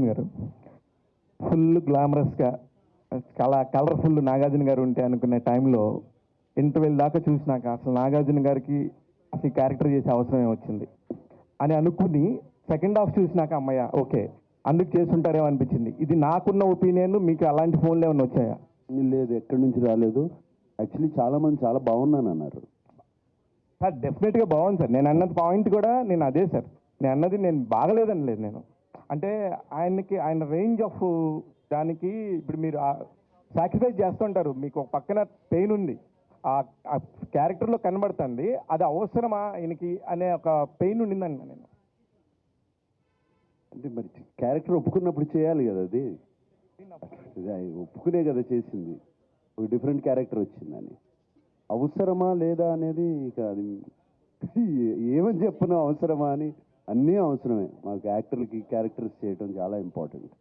నాగార్జున గారు ఫుల్ గ్లామరస్గా చాలా కలర్ఫుల్ నాగార్జున గారు ఉంటే అనుకునే టైంలో ఇంటర్వెల్ దాకా చూసినాక అసలు నాగార్జున గారికి అసలు ఈ క్యారెక్టర్ చేసే అవసరమే వచ్చింది అని అనుకుని సెకండ్ హాఫ్ చూసినాక అమ్మయ్య ఓకే అందుకు చేస్తుంటారేమో అనిపించింది. ఇది నాకున్న ఒపీనియన్. మీకు అలాంటి ఫోన్లు ఏమైనా వచ్చాయా? లేదు, ఎక్కడి నుంచి రాలేదు. యాక్చువల్లీ చాలా మంది చాలా బాగున్నాను అన్నారు సార్. డెఫినెట్గా బాగుంది సార్. నేను అన్నది పాయింట్ కూడా నేను అదే సార్. నేను అన్నది నేను బాగలేదని లేదు. నేను అంటే ఆయన రేంజ్ ఆఫ్ దానికి ఇప్పుడు మీరు సాక్రిఫైస్ చేస్తుంటారు. మీకు ఒక పక్కన పెయిన్ ఉంది, ఆ క్యారెక్టర్లో కనబడుతుంది. అది అవసరమా ఆయనకి అనే ఒక పెయిన్ ఉండిందండి. నేను అంటే మరి క్యారెక్టర్ ఒప్పుకున్నప్పుడు చేయాలి కదా, అది ఒప్పుకునే కదా చేసింది. ఒక డిఫరెంట్ క్యారెక్టర్ వచ్చిందని అవసరమా లేదా అనేది ఇక అది ఏమని చెప్పను. అవసరమా అని అన్నీ అవసరమే. మాకు యాక్టర్లకి క్యారెక్టర్స్ చేయడం చాలా ఇంపార్టెంట్.